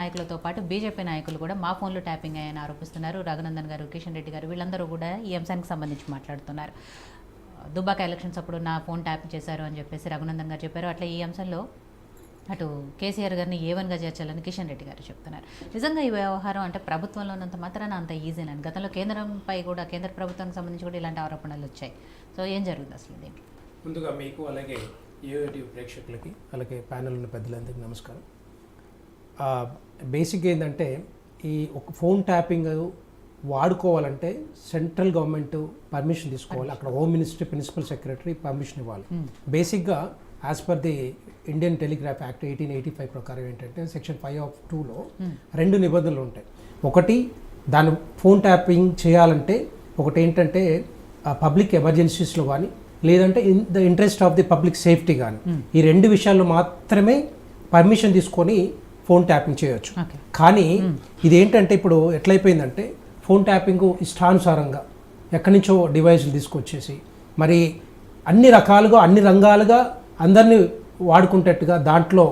నాయకులతో పాటు బీజేపీ నాయకులు కూడా మా ఫోన్లో ట్యాపింగ్ అయ్యాయని ఆరోపిస్తున్నారు. రఘునందన్ గారు, కిషన్ రెడ్డి గారు వీళ్ళందరూ కూడా ఈ అంశానికి సంబంధించి మాట్లాడుతున్నారు. దుబ్బాక ఎలక్షన్స్ అప్పుడు నా ఫోన్ ట్యాప్ చేశారు అని చెప్పేసి రఘునందన్ గారు చెప్పారు. అట్లా ఈ అంశంలో అటు కేసీఆర్ గారిని ఏవన్గా చేర్చాలని కిషన్ రెడ్డి గారు చెప్తున్నారు. నిజంగా ఈ వ్యవహారం అంటే ప్రభుత్వంలో ఉన్నంత మాత్రాన అంత ఈజీనని గతంలో కేంద్రంపై కూడా కేంద్ర ప్రభుత్వానికి సంబంధించి కూడా ఇలాంటి ఆరోపణలు వచ్చాయి. సో ఏం జరుగుతుంది అసలు దీనికి? ముందుగా మీకు అలాగే యూటీవీ ప్రేక్షకులకి అలాగే ప్యానెల్ ఉన్న పెద్దలందరికీ నమస్కారం. బేసిక్గా ఏంటంటే ఈ ఒక ఫోన్ ట్యాపింగ్ వాడుకోవాలంటే సెంట్రల్ గవర్నమెంట్ పర్మిషన్ తీసుకోవాలి. అక్కడ home ministry principal secretary permission ఇవ్వాలి. బేసిక్గా as per the Indian Telegraph Act 1885 ప్రకారం ఏంటంటే సెక్షన్ 5(2)లో రెండు నిబంధనలు ఉంటాయి. ఒకటి దాని ఫోన్ ట్యాపింగ్ చేయాలంటే ఒకటి ఏంటంటే పబ్లిక్ ఎమర్జెన్సీస్లో కానీ లేదంటే in the interest of the public safety కానీ ఈ రెండు విషయాల్లో మాత్రమే పర్మిషన్ తీసుకొని ఫోన్ ట్యాపింగ్ చేయొచ్చు. కానీ ఇదేంటంటే ఇప్పుడు ఎట్లయిపోయిందంటే ఫోన్ ట్యాపింగ్ ఇష్టానుసారంగా ఎక్కడి నుంచో డివైస్లు తీసుకొచ్చేసి మరి అన్ని రకాలుగా అన్ని రంగాలుగా అందరినీ వాడుకుంటట్టుగా దాంట్లో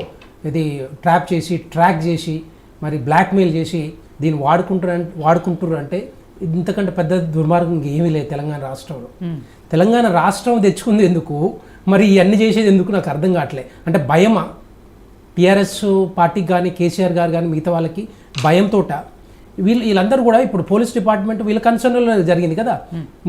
ఇది ట్రాప్ చేసి ట్రాక్ చేసి మరి బ్లాక్మెయిల్ చేసి దీన్ని వాడుకుంటున్నారు అంటే ఇంతకంటే పెద్ద దుర్మార్గం ఏమీ లేదు తెలంగాణ రాష్ట్రంలో. తెలంగాణ రాష్ట్రం తెచ్చుకుంది ఎందుకు, మరి ఇవన్నీ చేసేది ఎందుకు నాకు అర్థం కావట్లేదు. అంటే భయమా టీఆర్ఎస్ పార్టీకి కానీ కేసీఆర్ గారు కానీ మిగతా వాళ్ళకి భయంతో వీళ్ళందరూ కూడా ఇప్పుడు పోలీస్ డిపార్ట్మెంట్ వీళ్ళ కన్సర్న్లో జరిగింది కదా.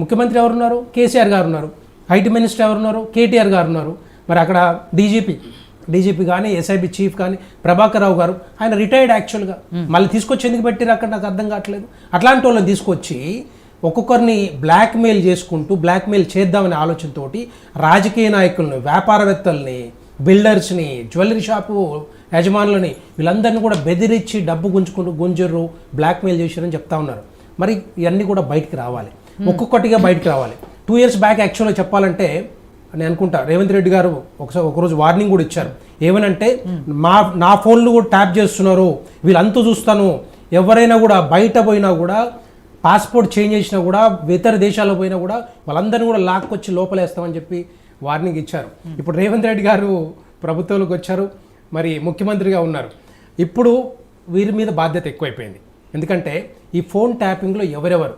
ముఖ్యమంత్రి ఎవరున్నారు? కేసీఆర్ గారు ఉన్నారు. ఐటీ మినిస్టర్ ఎవరున్నారు? కేటీఆర్ గారు ఉన్నారు. మరి అక్కడ డీజీపీ కానీ ఎస్ఐబి చీఫ్ కానీ ప్రభాకర్ రావు గారు ఆయన రిటైర్డ్ యాక్చువల్గా. మళ్ళీ తీసుకొచ్చి ఎందుకు పెట్టారు అక్కడ నాకు అర్థం కావట్లేదు. అట్లాంటి వాళ్ళని తీసుకొచ్చి ఒక్కొక్కరిని బ్లాక్మెయిల్ చేసుకుంటూ బ్లాక్మెయిల్ చేద్దామనే ఆలోచనతోటి రాజకీయ నాయకులను, వ్యాపారవేత్తల్ని, బిల్డర్స్ని, జ్యువెలరీ షాపు యజమానులని వీళ్ళందరినీ కూడా బెదిరించి డబ్బు గుంజరు బ్లాక్మెయిల్ చేశారని చెప్తా ఉన్నారు. మరి ఇవన్నీ కూడా బయటికి రావాలి, ఒక్కొక్కటిగా బయటికి రావాలి. 2 years బ్యాక్ యాక్చువల్గా చెప్పాలంటే నేను అనుకుంటా రేవంత్ రెడ్డి గారు ఒకరోజు వార్నింగ్ కూడా ఇచ్చారు. ఏమనంటే నా ఫోన్లు కూడా ట్యాప్ చేస్తున్నారు, వీళ్ళంతా చూస్తాను, ఎవరైనా కూడా బయట పోయినా కూడా పాస్పోర్ట్ చేంజ్ చేసినా కూడా ఇతర దేశాల్లో పోయినా కూడా వాళ్ళందరినీ కూడా లాక్కొచ్చి లోపలేస్తామని చెప్పి వార్నింగ్ ఇచ్చారు. ఇప్పుడు రేవంత్ రెడ్డి గారు ప్రభుత్వంలోకి వచ్చారు, మరి ముఖ్యమంత్రిగా ఉన్నారు. ఇప్పుడు వీరి మీద బాధ్యత ఎక్కువైపోయింది. ఎందుకంటే ఈ ఫోన్ ట్యాపింగ్లో ఎవరెవరు,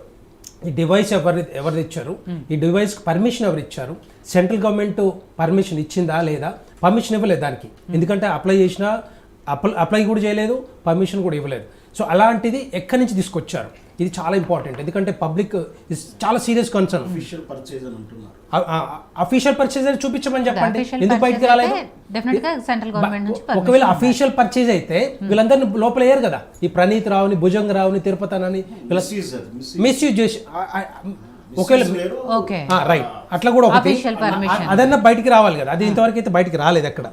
ఈ డివైస్ ఎవరు ఇచ్చారు, ఈ డివైస్కి పర్మిషన్ ఎవరు ఇచ్చారు, సెంట్రల్ గవర్నమెంట్ పర్మిషన్ ఇచ్చిందా లేదా, పర్మిషన్ ఇవ్వలేదు దానికి. ఎందుకంటే అప్లై కూడా చేయలేదు, పర్మిషన్ కూడా ఇవ్వలేదు. సో అలాంటిది ఎక్కడి నుంచి తీసుకొచ్చారు, ఇది చాలా ఇంపార్టెంట్. ఎందుకంటే పబ్లిక్ చాలా సీరియస్ కన్సర్న్. అఫీషియల్ పర్చేజ్ అని చూపించమని చెప్పండి, ఎందుకు బయటకు రాలేదు? ఒకవేళ అఫీషియల్ పర్చేజ్ అయితే వీళ్ళందరినీ లోపల వేయరు కదా. ఈ ప్రణీత్ రావుని, భుజంగ రావుని, తిరుపతనని మిస్యూజ్ చేసి ఒకవేళ రైట్ అట్లా కూడా ఒకటి అదన్నా బయటికి రావాలి కదా. అది ఇంతవరకు అయితే బయటికి రాలేదు ఎక్కడ,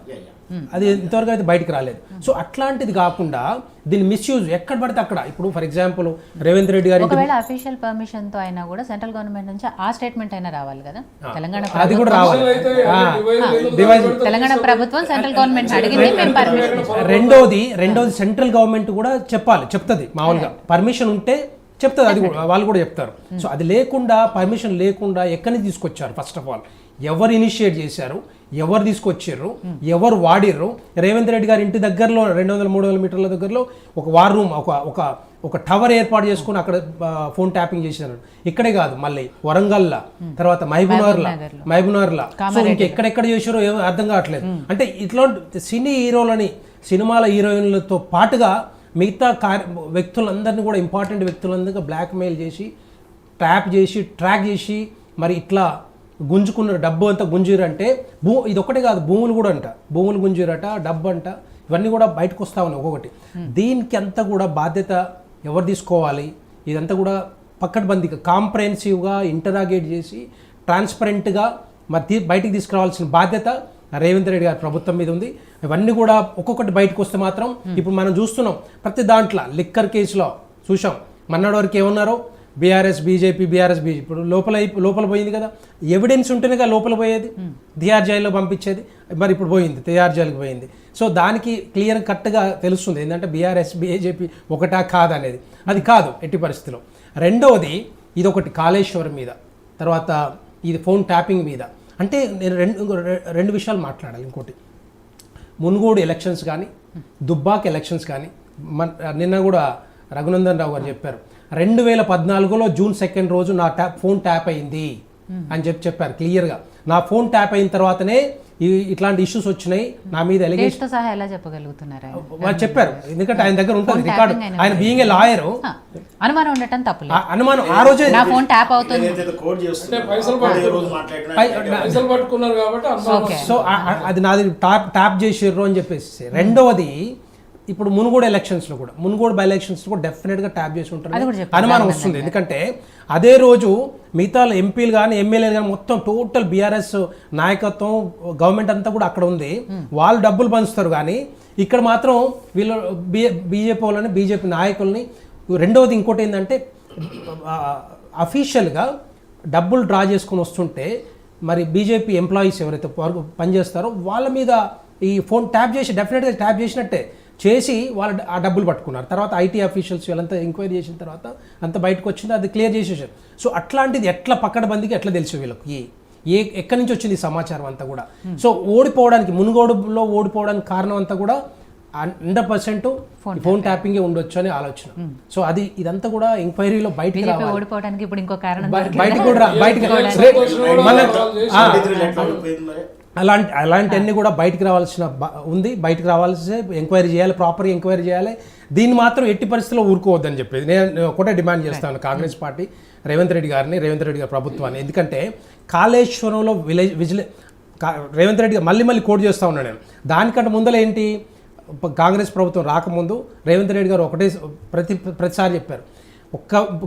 అది ఇంతవరకు అయితే బయటికి రాలేదు. సో అట్లాంటిది కాకుండా దీన్ని మిస్యూజ్ ఎక్కడ పడితే అక్కడ. ఇప్పుడు ఫర్ ఎగ్జాంపుల్ రేవంత్ రెడ్డి గారు ఒకవేళ అఫీషియల్ పర్మిషన్ తో అయినా కూడా సెంట్రల్ గవర్నమెంట్ నుంచి ఆ స్టేట్మెంట్ అయినా రావాలి కదా. అది కూడా రావాలి. తెలంగాణ ప్రభుత్వం సెంట్రల్ గవర్నమెంట్ అడిగింది, మేము పర్మిషన్. రెండోది సెంట్రల్ గవర్నమెంట్ కూడా చెప్తుంది మామూలుగా పర్మిషన్ ఉంటే చెప్తుంది, అది కూడా వాళ్ళు కూడా చెప్తారు. సో అది లేకుండా పర్మిషన్ లేకుండా ఎక్కడి నుంచి తీసుకొచ్చారు? ఫస్ట్ ఆఫ్ ఆల్ ఎవరు ఇనిషియేట్ చేశారు, ఎవరు తీసుకొచ్చారు, ఎవరు వాడిర్రు? రేవంత్ రెడ్డి గారి ఇంటి దగ్గరలో 200-300 మీటర్ల దగ్గరలో ఒక వార్ రూమ్, ఒక టవర్ ఏర్పాటు చేసుకుని అక్కడ ఫోన్ ట్యాపింగ్ చేశారు. ఇక్కడే కాదు, మళ్ళీ వరంగల్లా, తర్వాత మహబూబ్నగర్లా, సో ఇంకెక్కడెక్కడ చేశారో ఏమో అర్థం కావట్లేదు. అంటే ఇట్లాంటి సినిమాల హీరోయిన్లతో పాటుగా మిగతా వ్యక్తులందరినీ కూడా ఇంపార్టెంట్ వ్యక్తులందరికీ బ్లాక్మెయిల్ చేసి ట్రాక్ చేసి మరి ఇట్లా గుంజుకున్నారు. డబ్బు అంతా గుంజీరంటే ఇది ఒకటే కాదు, భూములు కూడా అంట, భూములు గుంజీరట, డబ్బు అంట, ఇవన్నీ కూడా బయటకు వస్తా ఉన్నాయి ఒక్కొక్కటి. దీనికి అంతా కూడా బాధ్యత ఎవరు తీసుకోవాలి? ఇదంతా కూడా పక్కడబందీగా కాంప్రహెన్సివ్గా ఇంటరాగేట్ చేసి ట్రాన్స్పరెంట్గా మరి బయటికి తీసుకురావాల్సిన బాధ్యత రేవంత్ రెడ్డి గారి ప్రభుత్వం మీద ఉంది. ఇవన్నీ కూడా ఒక్కొక్కటి బయటకు వస్తే మాత్రం ఇప్పుడు మనం చూస్తున్నాం ప్రతి దాంట్లో. లిక్కర్ కేసులో చూసాం, మన్నాడు వరకు ఏమన్నారో బీజేపీ ఇప్పుడు లోపల పోయింది కదా. ఎవిడెన్స్ ఉంటేనే లోపల పోయేది, తిహార్ జైల్లో పంపించేది. మరి ఇప్పుడు పోయింది, తిహార్ జైలుకి పోయింది. సో దానికి క్లియర్ కట్గా తెలుస్తుంది ఏంటంటే బీజేపీ ఒకటా కాదనేది. అది కాదు ఎట్టి పరిస్థితిలో. రెండవది ఇదొకటి కాళేశ్వరం మీద, తర్వాత ఇది ఫోన్ ట్యాపింగ్ మీద. అంటే నేను రెండు విషయాలు మాట్లాడాలి. ఇంకోటి మున్గోడు ఎలక్షన్స్ కానీ, దుబ్బాక ఎలక్షన్స్ కానీ, నిన్న కూడా రఘునందన్ రావు గారు చెప్పారు 2014లో జూన్ 2 రోజు నా ఫోన్ ట్యాప్ అయింది అని చెప్పారు క్లియర్గా. నా ఫోన్ ట్యాప్ అయిన తర్వాతనే ఇట్లాంటి ఇష్యూస్ వచ్చినాయి నా మీద ఎలిగేషన్ సహా ఎలా చెప్పగలుగుతున్నారు? వాళ్ళు చెప్పారు, ఎందుకంటే ఆయన దగ్గర ఉంటుంది రికార్డు. ఆయన బీయింగ్ ఏ లాయర్ అనుమానం ఉండటం తప్పలేదు. అనుమానం ఆ రోజే నా ఫోన్ ట్యాప్ అవుతుంది. సో అది నాది ట్యాప్ చేసిర్రు అని చెప్పేసి. రెండవది ఇప్పుడు మునుగోడు ఎలక్షన్స్లో కూడా, మునుగోడు బై ఎలక్షన్స్లో కూడా డెఫినెట్గా ట్యాప్ చేసి ఉంటారు అనుమానం వస్తుంది. ఎందుకంటే అదే రోజు మిగతా ఎంపీలు కానీ ఎమ్మెల్యేలు కానీ మొత్తం టోటల్ బీఆర్ఎస్ నాయకత్వం గవర్నమెంట్ అంతా కూడా అక్కడ ఉంది. వాళ్ళు డబ్బులు పంచుతారు కానీ ఇక్కడ మాత్రం వీళ్ళు బీజేపీ వాళ్ళని, బీజేపీ నాయకుల్ని. రెండవది ఇంకోటి ఏంటంటే అఫీషియల్గా డబ్బులు డ్రా చేసుకుని వస్తుంటే మరి బీజేపీ ఎంప్లాయీస్ ఎవరైతే పనిచేస్తారో వాళ్ళ మీద ఈ ఫోన్ ట్యాప్ చేసి, డెఫినెట్గా ట్యాప్ చేసినట్టే చేసి వాళ్ళు ఆ డబ్బులు పట్టుకున్నారు. తర్వాత ఐటీ అఫీషియల్స్ వీళ్ళంతా ఎంక్వైరీ చేసిన తర్వాత అంత బయటకు వచ్చింది, అది క్లియర్ చేసేసారు. సో అట్లాంటిది ఎట్లా పక్కడబందికి ఎట్లా తెలుసు వీళ్ళకి, ఎక్కడి నుంచి వచ్చింది ఈ సమాచారం అంతా కూడా. సో ఓడిపోవడానికి, మునుగోడులో ఓడిపోవడానికి కారణం అంతా కూడా 100% ఫోన్ ట్యాపింగే ఉండొచ్చు అని ఆలోచన. సో అది ఇదంతా కూడా ఎంక్వైరీలో బయటకు రావాలి. ఓడిపోవడానికి ఇప్పుడు ఇంకో కారణం బయటకు కూడా అలాంటివన్నీ కూడా బయటకు రావాల్సిన ఉంది. బయటకు రావాల్సి ఎంక్వైరీ చేయాలి, ప్రాపర్గా ఎంక్వైరీ చేయాలి. దీన్ని మాత్రం ఎట్టి పరిస్థితుల్లో ఊరుకోవద్దని చెప్పేది నేను ఒకటే డిమాండ్ చేస్తాను కాంగ్రెస్ పార్టీ, రేవంత్ రెడ్డి గారి ప్రభుత్వాన్ని. ఎందుకంటే కాళేశ్వరంలో రేవంత్ రెడ్డి గారు మళ్ళీ కోట్ చేస్తూ ఉన్నాను నేను. దానికంటే ముందర ఏంటి, కాంగ్రెస్ ప్రభుత్వం రాకముందు రేవంత్ రెడ్డి గారు ఒకటే ప్రతిసారి చెప్పారు,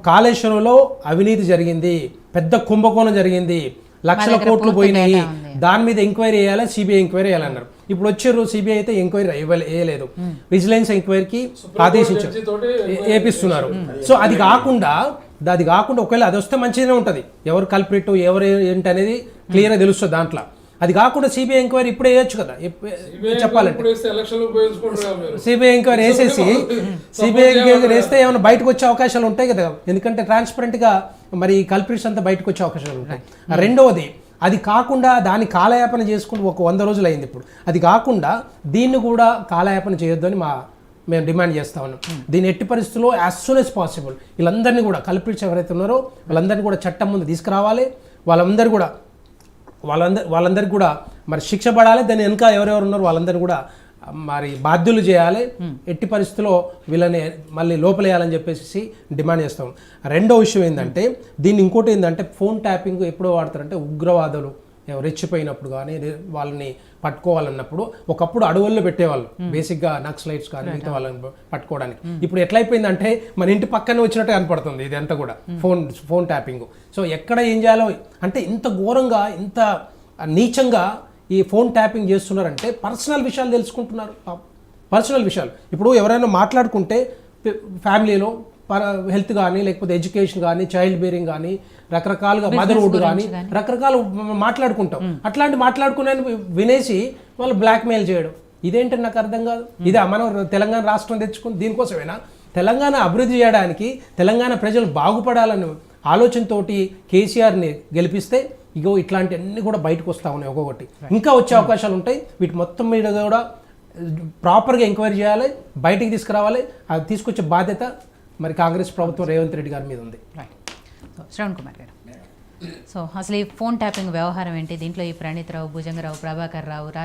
కాళేశ్వరంలో అవినీతి జరిగింది, పెద్ద కుంభకోణం జరిగింది, లక్షల కోట్లు పోయినాయి, దాని మీద ఎంక్వైరీ చేయాలి, సిబిఐ ఎంక్వైరీ చేయాలన్నారు. ఇప్పుడు వచ్చారు సిబిఐ అయితే ఎంక్వైరీ వేయలేదు, విజిలెన్స్ ఎంక్వైరీకి ఆదేశించారు, ఏపిస్తున్నారు. సో అది కాకుండా ఒకవేళ అది వస్తే మంచిగానే ఉంటుంది, ఎవరు కల్ప్రిట్ ఎవరు ఏంటి అనేది క్లియర్గా తెలుస్తుంది దాంట్లో. అది కాకుండా సిబిఐ ఎంక్వైరీ ఇప్పుడే వేయచ్చు కదా, చెప్పాలంటే సిబిఐ ఎంక్వైరీ వేసేసి సిబిఐ ఎంక్వైరీ వేస్తే ఏమైనా బయటకు వచ్చే అవకాశాలు ఉంటాయి కదా, ఎందుకంటే ట్రాన్స్పరెంట్గా మరి కల్ప్రిట్స్ అంతా బయటకు వచ్చే అవకాశాలు ఉంటాయి. రెండవది అది కాకుండా దాన్ని కాలయాపన చేసుకుంటూ 100 రోజులు అయింది. ఇప్పుడు అది కాకుండా దీన్ని కూడా కాలయాపన చేయొద్దు అని మేము డిమాండ్ చేస్తా ఉన్నాం. దీన్ని ఎట్టి పరిస్థితుల్లో యాజ్ సూన్ యాజ్ పాసిబుల్ వీళ్ళందరినీ కూడా కల్ప్రిట్స్ ఎవరైతే ఉన్నారో వాళ్ళందరినీ కూడా చట్టం ముందు తీసుకురావాలి. వాళ్ళందరికీ కూడా మరి శిక్ష పడాలి. దాని వెనుక ఎవరెవరు ఉన్నారో వాళ్ళందరినీ కూడా మరి బాధ్యులు చేయాలి. ఎట్టి పరిస్థితుల్లో వీళ్ళని మళ్ళీ లోపలేయాలని చెప్పేసి డిమాండ్ చేస్తాం. రెండో విషయం ఏంటంటే, దీన్ని ఇంకోటి ఏంటంటే, ఫోన్ ట్యాపింగ్ ఎప్పుడో వాడతారంటే ఉగ్రవాదులు రెచ్చిపోయినప్పుడు కానీ వాళ్ళని పట్టుకోవాలన్నప్పుడు. ఒకప్పుడు అడవుల్లో పెట్టేవాళ్ళు బేసిక్గా నక్సలైట్స్ కానీ మిగతా వాళ్ళని పట్టుకోవడానికి. ఇప్పుడు ఎట్లయిపోయిందంటే మన ఇంటి పక్కనే వచ్చినట్టు కనపడుతుంది ఇదంతా కూడా ఫోన్ ట్యాపింగ్. సో ఎక్కడ ఏం చేయాలో అంటే ఇంత ఘోరంగా, ఇంత నీచంగా ఈ ఫోన్ ట్యాపింగ్ చేస్తున్నారంటే పర్సనల్ విషయాలు తెలుసుకుంటున్నారు. పర్సనల్ విషయాలు ఇప్పుడు ఎవరైనా మాట్లాడుకుంటే ఫ్యామిలీలో హెల్త్ కానీ లేకపోతే ఎడ్యుకేషన్ కానీ చైల్డ్ బేరింగ్ కానీ రకరకాలుగా మదర్హుడ్ కానీ రకరకాలు మాట్లాడుకుంటాం. అట్లాంటి మాట్లాడుకునే వినేసి వాళ్ళు బ్లాక్మెయిల్ చేయడం ఇదేంటని నాకు అర్థం కాదు. ఇదే మనం తెలంగాణ రాష్ట్రం తెచ్చుకుని దీనికోసమేనా? తెలంగాణ అభివృద్ధి చేయడానికి, తెలంగాణ ప్రజలు బాగుపడాలని ఆలోచనతోటి కేసీఆర్ని గెలిపిస్తే ఇగో ఇట్లాంటివన్నీ కూడా బయటకు వస్తూ ఉన్నాయి. ఒక్కొక్కటి ఇంకా వచ్చే అవకాశాలు ఉంటాయి. వీటి మొత్తం మీద కూడా ప్రాపర్గా ఎంక్వైరీ చేయాలి, బయటికి తీసుకురావాలి. అది తీసుకొచ్చే బాధ్యత మరి కాంగ్రెస్ ప్రభుత్వం రేవంత్ రెడ్డి గారి మీద ఉంది. శ్రవణ్ కుమార్ గారు, సో అసలు ఈ ఫోన్ ట్యాపింగ్ వ్యవహారం ఏంటి? దీంట్లో ఈ ప్రణీత్ రావు, భుజంగరావు, ప్రభాకర్ రావు, రాధా